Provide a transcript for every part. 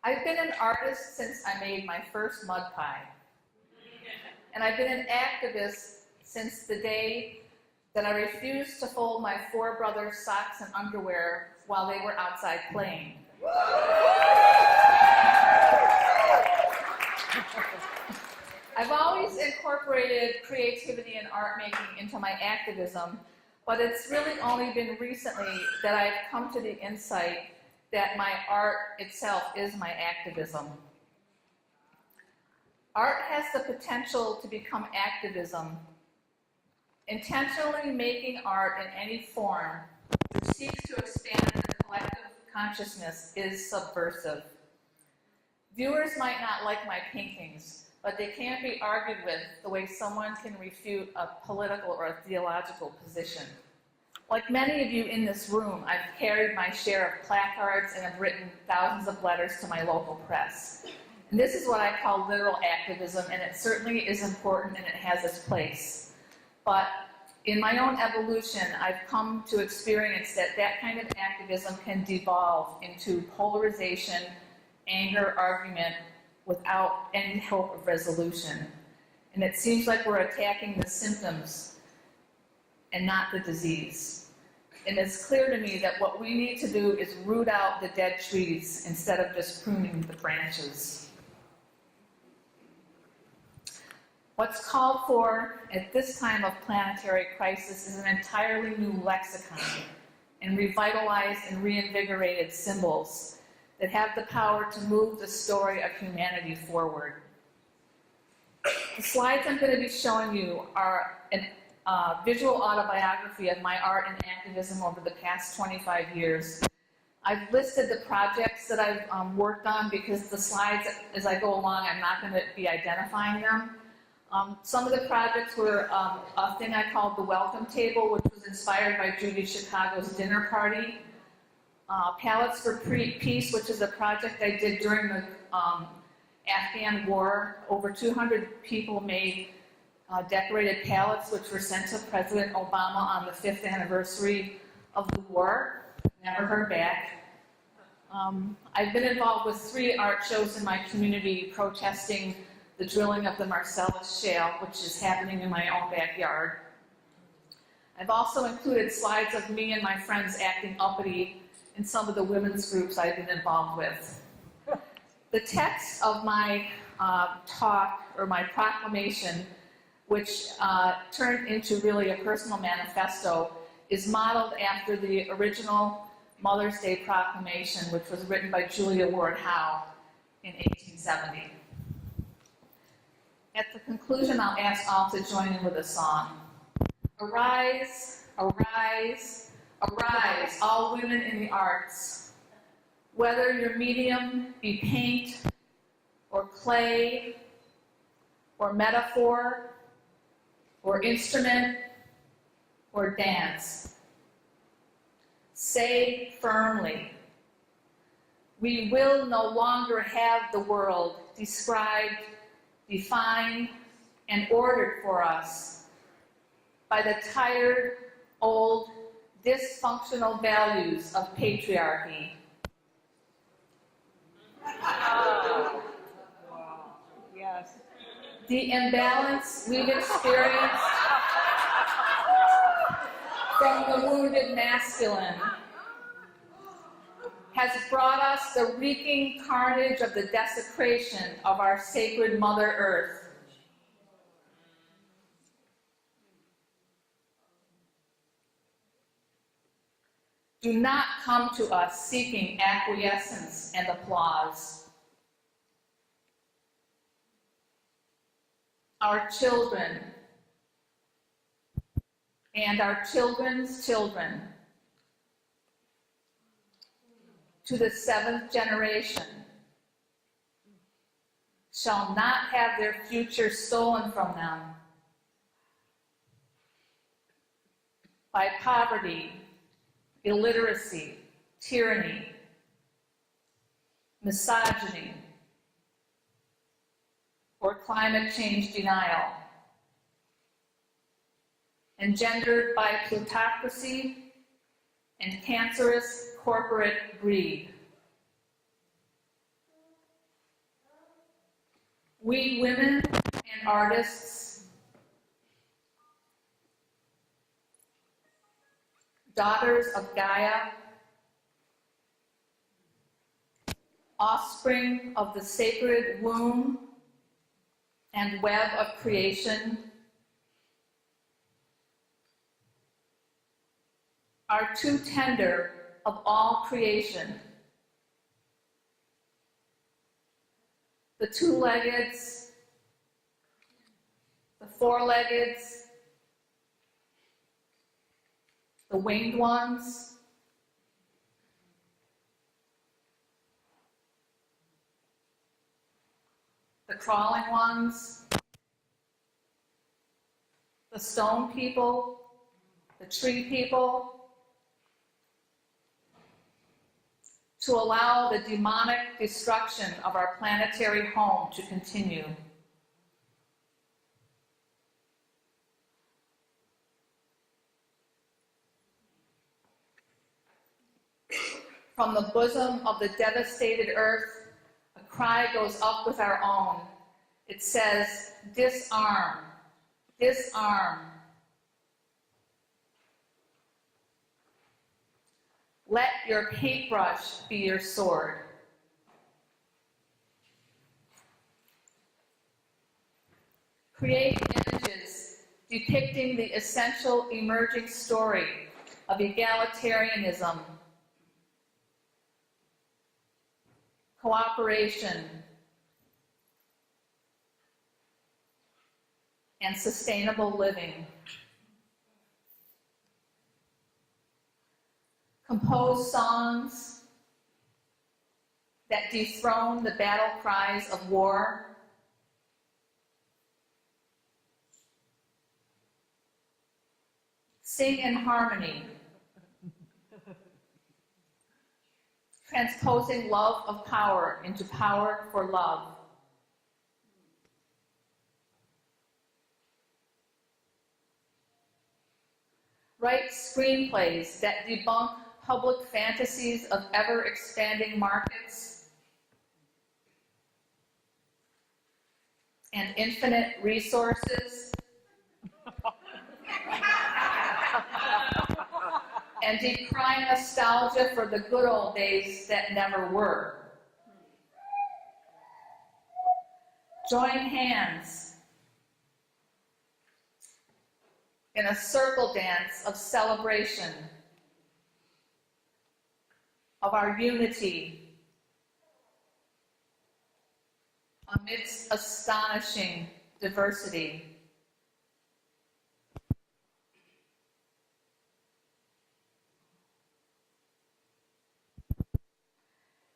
I've been an artist since I made my first mud pie. And I've been an activist since the day that I refused to fold my 4 brothers' socks and underwear while they were outside playing. I've always incorporated creativity and art making into my activism, but it's really only been recently that I've come to the insight that my art itself is my activism. Art has the potential to become activism. Intentionally making art in any form which seeks to expand the collective consciousness is subversive. Viewers might not like my paintings, but they can't be argued with the way someone can refute a political or a theological position. Like many of you in this room, I've carried my share of placards and have written thousands of letters to my local press. And this is what I call literal activism, and it certainly is important and it has its place. But in my own evolution, I've come to experience that that kind of activism can devolve into polarization, anger, argument, without any hope of resolution. And it seems like we're attacking the symptoms and not the disease. And it's clear to me that what we need to do is root out the dead trees instead of just pruning the branches. What's called for at this time of planetary crisis is an entirely new lexicon and revitalized and reinvigorated symbols that have the power to move the story of humanity forward. The slides I'm going to be showing you are a visual autobiography of my art and activism over the past 25 years. I've listed the projects that I've worked on because the slides, as I go along, I'm not going to be identifying them. Some of the projects were a thing I called the Welcome Table, which was inspired by Judy Chicago's dinner party. Pallets for Peace, which is a project I did during the Afghan war. Over 200 people made decorated pallets, which were sent to President Obama on the 5th anniversary of the war. Never heard back. I've been involved with 3 art shows in my community protesting the drilling of the Marcellus Shale, which is happening in my own backyard. I've also included slides of me and my friends acting uppity in some of the women's groups I've been involved with. The text of my talk, or my proclamation, which turned into really a personal manifesto, is modeled after the original Mother's Day proclamation, which was written by Julia Ward Howe in 1870. At the conclusion, I'll ask all to join in with a song. Arise, arise, arise, all women in the arts. Whether your medium be paint, or clay, or metaphor, or instrument, or dance. Say firmly, we will no longer have the world described, defined, and ordered for us by the tired, old, dysfunctional values of patriarchy. Yes. The imbalance we've experienced from the wounded masculine has brought us the reeking carnage of the desecration of our sacred Mother Earth. Do not come to us seeking acquiescence and applause. Our children and our children's children, to the 7th generation, shall not have their future stolen from them by poverty, illiteracy, tyranny, misogyny, or climate change denial, engendered by plutocracy and cancerous corporate greed. We women and artists, daughters of Gaia, offspring of the sacred womb and web of creation, are too tender of all creation. The two-leggeds, the four-leggeds, the winged ones, the crawling ones, the stone people, the tree people, to allow the demonic destruction of our planetary home to continue. From the bosom of the devastated earth, a cry goes up with our own. It says, disarm, disarm. Let your paintbrush be your sword. Create images depicting the essential emerging story of egalitarianism, cooperation, and sustainable living. Compose songs that dethrone the battle cries of war. Sing in harmony, transposing love of power into power for love. Write screenplays that debunk public fantasies of ever-expanding markets and infinite resources, and decry nostalgia for the good old days that never were. Join hands in a circle dance of celebration of our unity amidst astonishing diversity.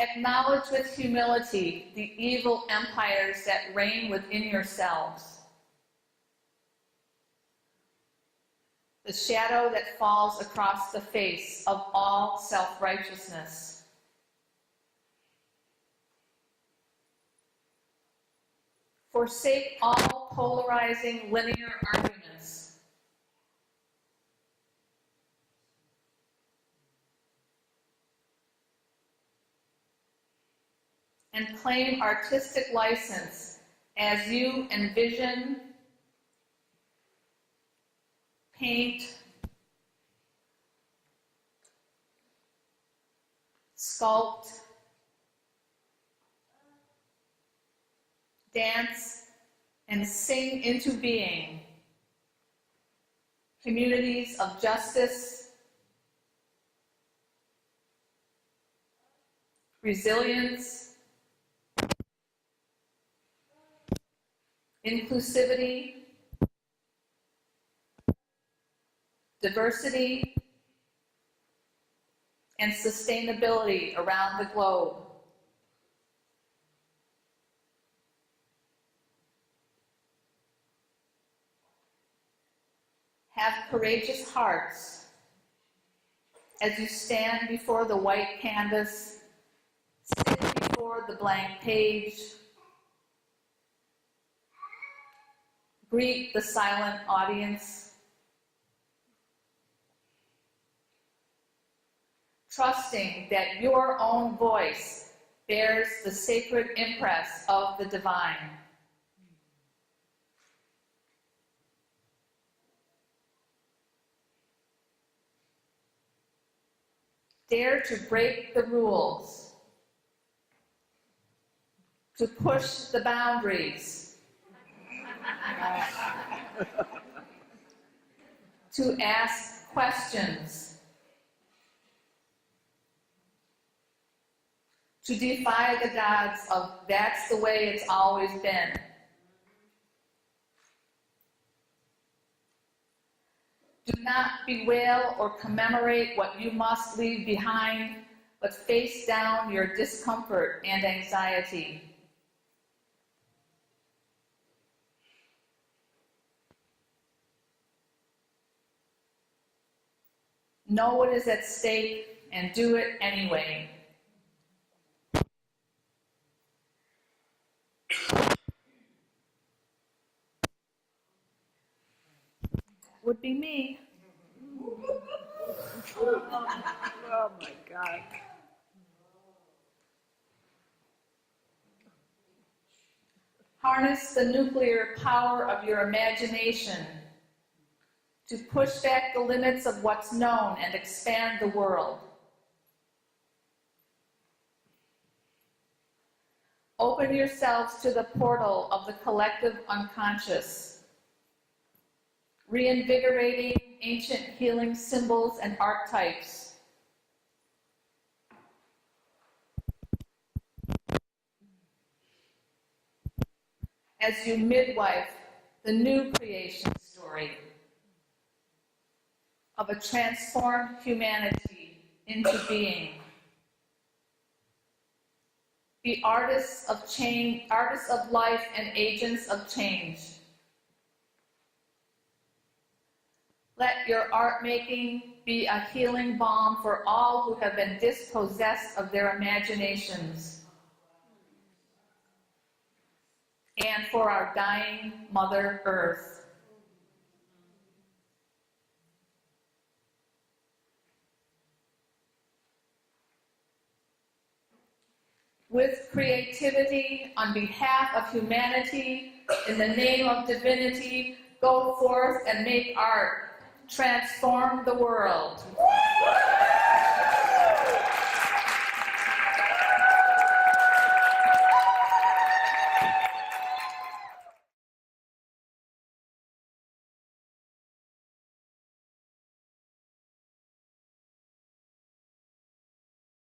Acknowledge with humility the evil empires that reign within yourselves. The shadow that falls across the face of all self-righteousness. Forsake all polarizing linear arguments. And claim artistic license as you envision, paint, sculpt, dance, and sing into being communities of justice, resilience, inclusivity, diversity, and sustainability around the globe. Have courageous hearts as you stand before the white canvas, sit before the blank page, greet the silent audience, trusting that your own voice bears the sacred impress of the divine. Dare to break the rules, to push the boundaries, to ask questions, to defy the gods of that's the way it's always been. Do not bewail or commemorate what you must leave behind, but face down your discomfort and anxiety. Know what is at stake and do it anyway. Would be me. Oh my God. Harness the nuclear power of your imagination to push back the limits of what's known and expand the world. Open yourselves to the portal of the collective unconscious, reinvigorating ancient healing symbols and archetypes. As you midwife the new creation story of a transformed humanity into being. Be artists of change, artists of life and agents of change. Let your art making be a healing balm for all who have been dispossessed of their imaginations, and for our dying Mother Earth. With creativity, on behalf of humanity, in the name of divinity, go forth and make art. Transform the world.